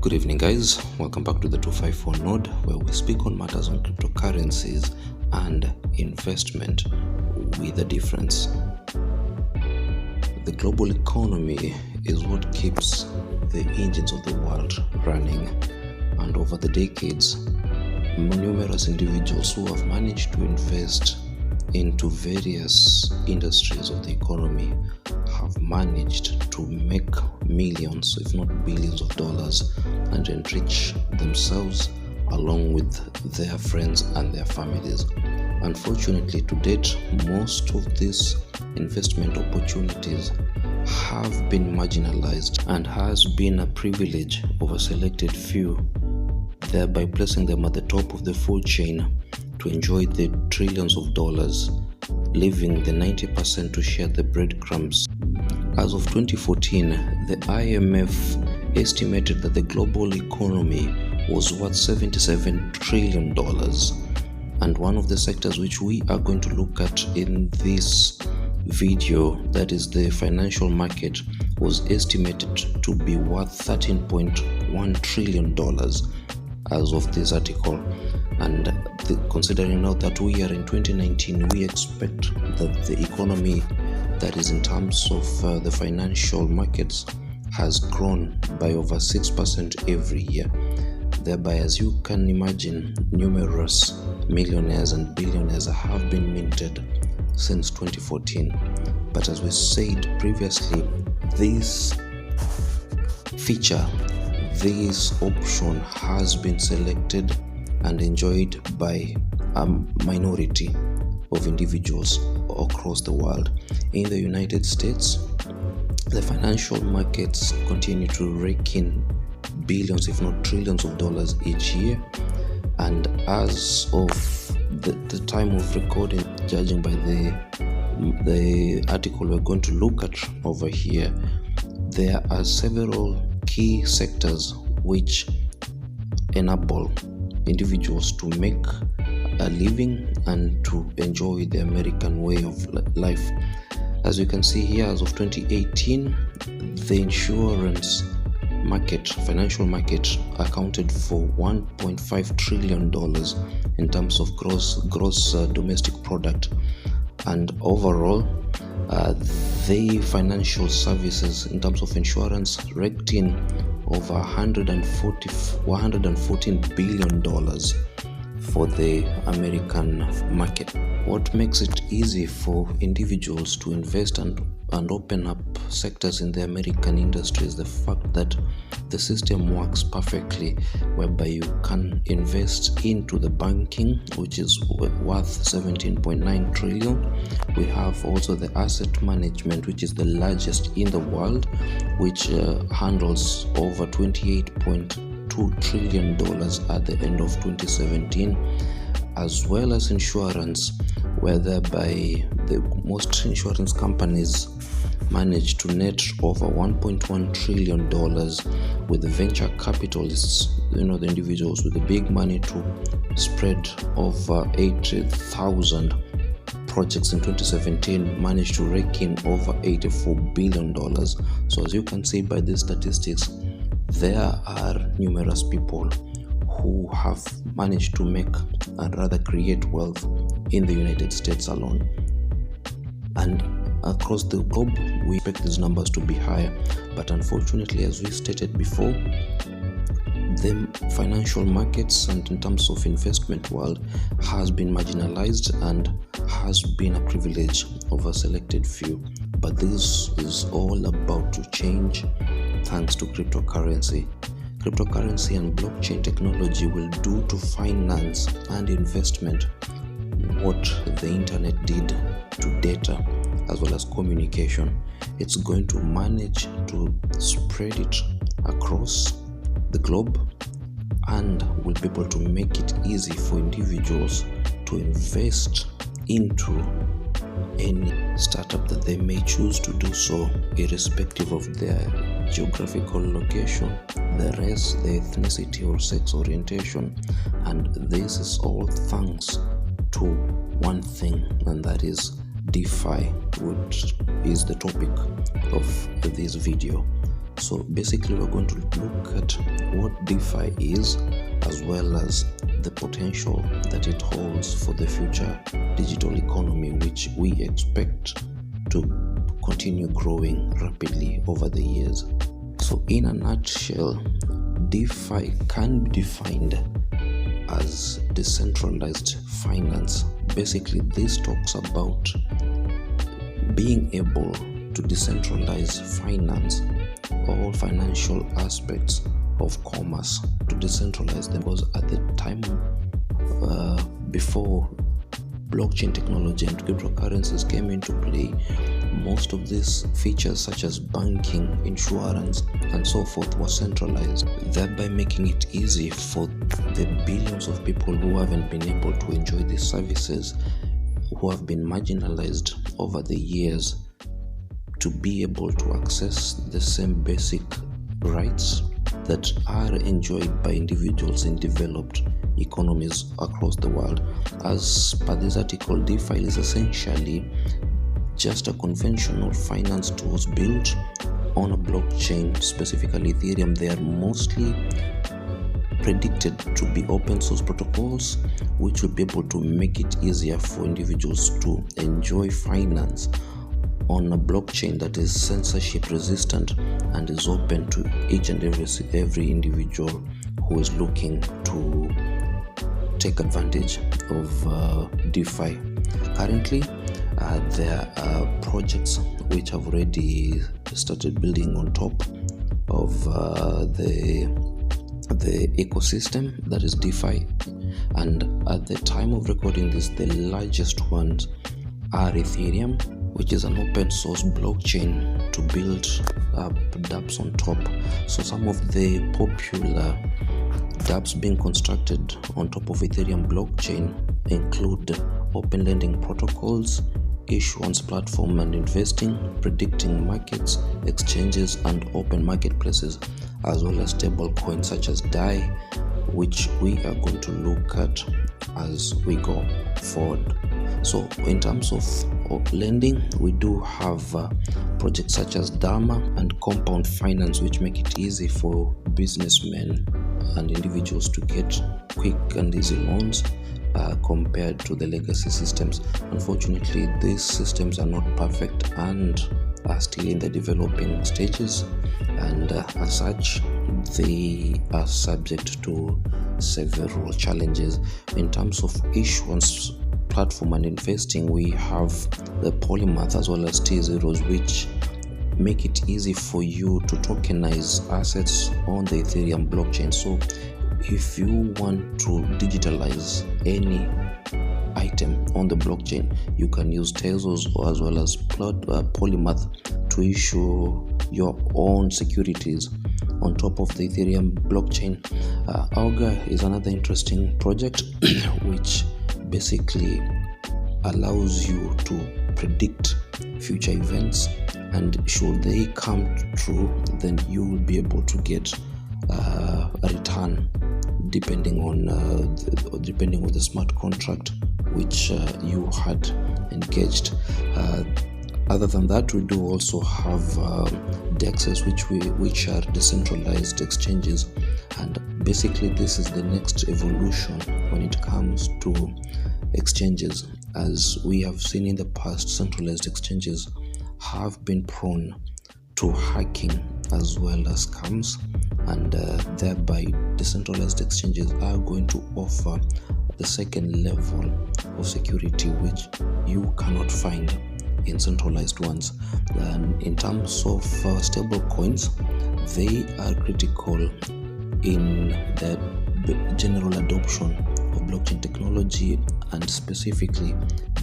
Good evening, guys. Welcome back to the 254 node, where we speak on matters on cryptocurrencies and investment with a difference. The global economy is what keeps the engines of the world running, and over the decades, numerous individuals who have managed to invest into various industries of the economy have managed to make millions, if not billions of dollars, and enrich themselves along with their friends and their families. Unfortunately, to date, most of these investment opportunities have been marginalized and has been a privilege of a selected few, thereby placing them at the top of the food chain to enjoy the trillions of dollars, leaving the 90% to share the breadcrumbs. As of 2014, the IMF estimated that the global economy was worth $77 trillion. And one of the sectors which we are going to look at in this video, that is the financial market, was estimated to be worth $13.1 trillion as of this article. And considering now that we are in 2019, we expect that the economy, that is in terms of the financial markets, has grown by over 6% every year. Thereby, as you can imagine, numerous millionaires and billionaires have been minted since 2014. But as we said previously, this feature, this option has been selected and enjoyed by a minority of individuals across the world. In the United States, the financial markets continue to rake in billions, if not trillions of dollars each year. And as of the time of recording, judging by the article we're going to look at over here, there are several key sectors which enable individuals to make a living and to enjoy the American way of life. As you can see here, as of 2018, the insurance market, financial market, accounted for $1.5 trillion in terms of gross domestic product. And overall, the financial services in terms of insurance raked in over $114 billion for the American market. What makes it easy for individuals to invest and open up sectors in the American industry is the fact that the system works perfectly, whereby you can invest into the banking, which is worth 17.9 trillion. We have also the asset management, which is the largest in the world, which handles over $28.2 trillion at the end of 2017, as well as insurance, whereby the most insurance companies managed to net over $1.1 trillion with the venture capitalists, the individuals with the big money, to spread over 80,000 projects in 2017, managed to rake in over $84 billion. So as you can see by these statistics, there are numerous people who have managed to make and rather create wealth in the United States alone. And across the globe, we expect these numbers to be higher. But unfortunately, as we stated before, the financial markets and in terms of investment world has been marginalized and has been a privilege of a selected few. But this is all about to change thanks to cryptocurrency. Cryptocurrency and blockchain technology will do to finance and investment what the internet did to data as well as communication. It's going to manage to spread it across the globe and will be able to make it easy for individuals to invest into any startup that they may choose to do so, irrespective of their geographical location, the race, the ethnicity or sex orientation. And this is all thanks to one thing, and that is DeFi, which is the topic of this video. So basically we're going to look at what DeFi is, as well as the potential that it holds for the future digital economy, which we expect to continue growing rapidly over the years. So in a nutshell, DeFi can be defined as decentralized finance. Basically, this talks about being able to decentralize finance, all financial aspects of commerce, to decentralize them. Because at the time before blockchain technology and cryptocurrencies came into play, most of these features such as banking, insurance, and so forth were centralized, thereby making it easy for the billions of people who haven't been able to enjoy these services, who have been marginalized over the years, to be able to access the same basic rights that are enjoyed by individuals in developed economies across the world. As per this article, DeFi is essentially just a conventional finance tools built on a blockchain, specifically Ethereum. They are mostly predicted to be open source protocols, which will be able to make it easier for individuals to enjoy finance on a blockchain that is censorship resistant and is open to each and every individual who is looking to take advantage of DeFi. Currently, there are projects which have already started building on top of the ecosystem that is DeFi, and at the time of recording this, the largest ones are Ethereum, which is an open source blockchain to build dApps on top. So some of the popular dApps being constructed on top of Ethereum blockchain include open lending protocols, issuance platform and investing, predicting markets, exchanges, and open marketplaces, as well as stablecoins such as DAI, which we are going to look at as we go forward. So in terms of lending, we do have projects such as Dharma and Compound Finance, which make it easy for businessmen and individuals to get quick and easy loans compared to the legacy systems. Unfortunately, these systems are not perfect and are still in the developing stages, and as such, they are subject to several challenges. In terms of issuance platform and investing, we have the Polymath as well as T0s, which make it easy for you to tokenize assets on the Ethereum blockchain. So if you want to digitalize any item on the blockchain, you can use Tezos as well as Polymath to issue your own securities on top of the Ethereum blockchain. Augur is another interesting project which basically allows you to predict future events, and should they come true, then you will be able to get a return depending on the smart contract which you had engaged. Other than that, we do also have DEXs, which are decentralized exchanges, and basically this is the next evolution when it comes to exchanges. As we have seen in the past, centralized exchanges have been prone to hacking as well as scams, and thereby decentralized exchanges are going to offer the second level of security which you cannot find in centralized ones. And in terms of stable coins, they are critical in the general adoption of blockchain technology and specifically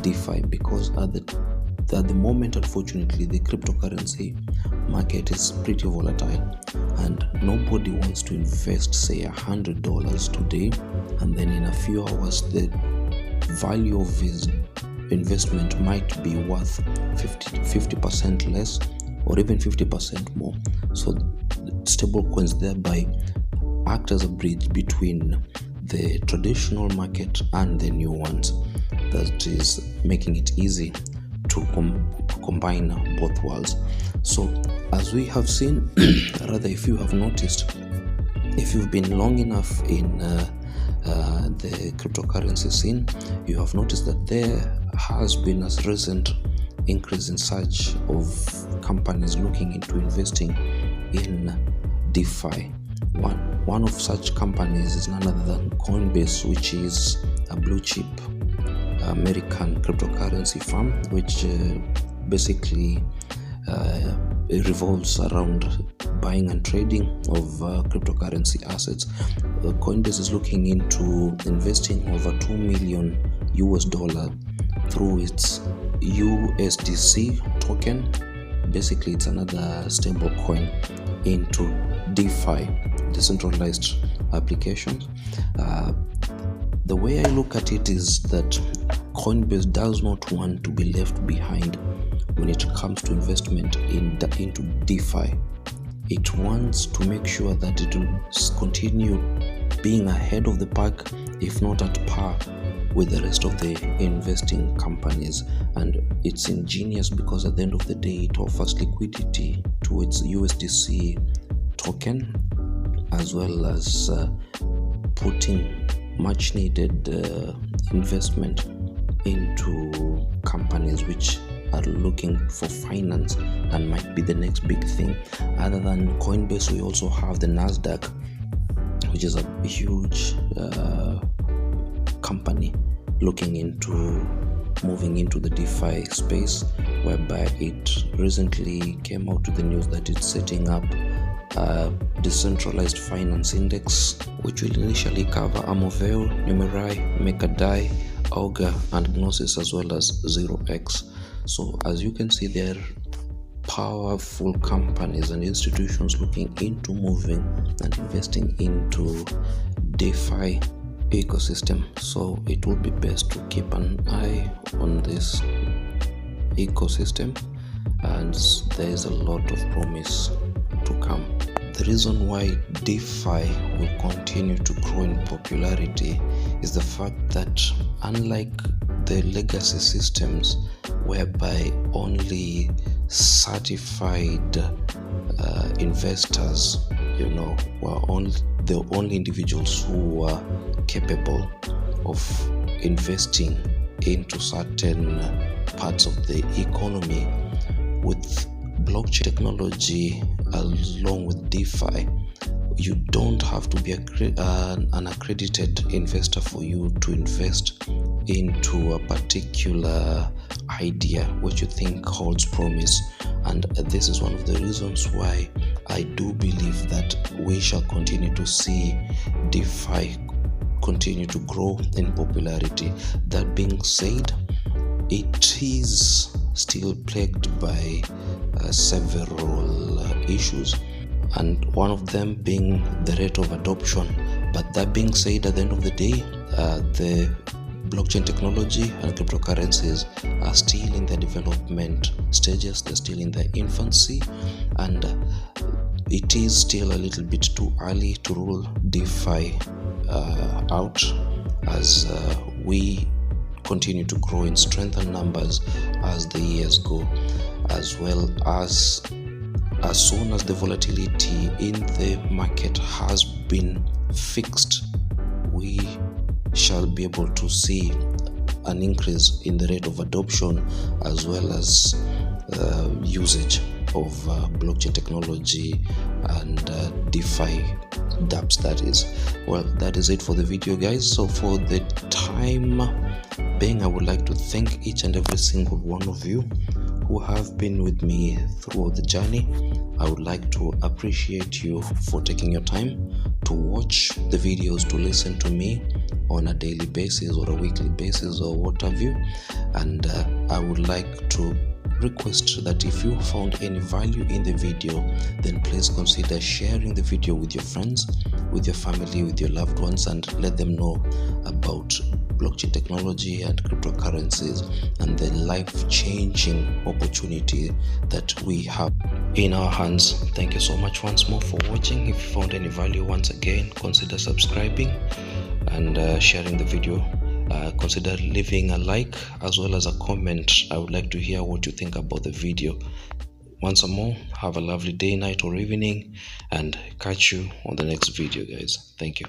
DeFi, because at the moment, unfortunately, the cryptocurrency market is pretty volatile, and nobody wants to invest, say, $100 today, and then in a few hours the value of his investment might be worth 50% less or even 50% more. So stablecoins thereby act as a bridge between the traditional market and the new ones, that is making it easy to combine both worlds. So as we have seen, rather if you have noticed, if you've been long enough in the cryptocurrency scene, you have noticed that there has been a recent increase in search of companies looking into investing in DeFi. One of such companies is none other than Coinbase, which is a blue chip American cryptocurrency firm, which basically it revolves around buying and trading of cryptocurrency assets. Coinbase is looking into investing over $2 million through its USDC token. Basically, it's another stable coin into DeFi, decentralized applications. The way I look at it is that Coinbase does not want to be left behind when it comes to investment into DeFi. It wants to make sure that it will continue being ahead of the pack, if not at par with the rest of the investing companies. And it's ingenious because at the end of the day, it offers liquidity to its USDC token, as well as putting much needed investment into companies which are looking for finance and might be the next big thing. Other than Coinbase, we also have the Nasdaq, which is a huge company looking into moving into the DeFi space, whereby it recently came out with the news that it's setting up a decentralized finance index, which will initially cover Amoveo, Numerai, MakerDAI, Augur, and Gnosis, as well as 0x. So as you can see, there are powerful companies and institutions looking into moving and investing into DeFi ecosystem. So it would be best to keep an eye on this ecosystem, and there is a lot of promise to come. The reason why DeFi will continue to grow in popularity is the fact that, unlike the legacy systems whereby only certified investors, were the only individuals who were capable of investing into certain parts of the economy, with blockchain technology along with DeFi, you don't have to be an accredited investor for you to invest into a particular idea which you think holds promise. And this is one of the reasons why I do believe that we shall continue to see DeFi continue to grow in popularity. That being said, it is still plagued by several issues, and one of them being the rate of adoption. But that being said, at the end of the day, the blockchain technology and cryptocurrencies are still in the development stages. They're still in their infancy, and it is still a little bit too early to rule DeFi out, as we continue to grow in strength and numbers as the years go, as well as soon as the volatility in the market has been fixed, we shall be able to see an increase in the rate of adoption as well as usage of blockchain technology and DeFi dApps, that is. Well, that is it for the video, guys. So for the time being, I would like to thank each and every single one of you who have been with me throughout the journey. I would like to appreciate you for taking your time to watch the videos, to listen to me on a daily basis or a weekly basis or what have you. And I would like to request that if you found any value in the video, then please consider sharing the video with your friends, with your family, with your loved ones, and let them know about blockchain technology and cryptocurrencies and the life-changing opportunity that we have in our hands. Thank you so much once more for watching. If you found any value, once again consider subscribing and sharing the video consider leaving a like as well as a comment. I would like to hear what you think about the video. Once more, have a lovely day, night or evening, and catch you on the next video, guys. Thank you.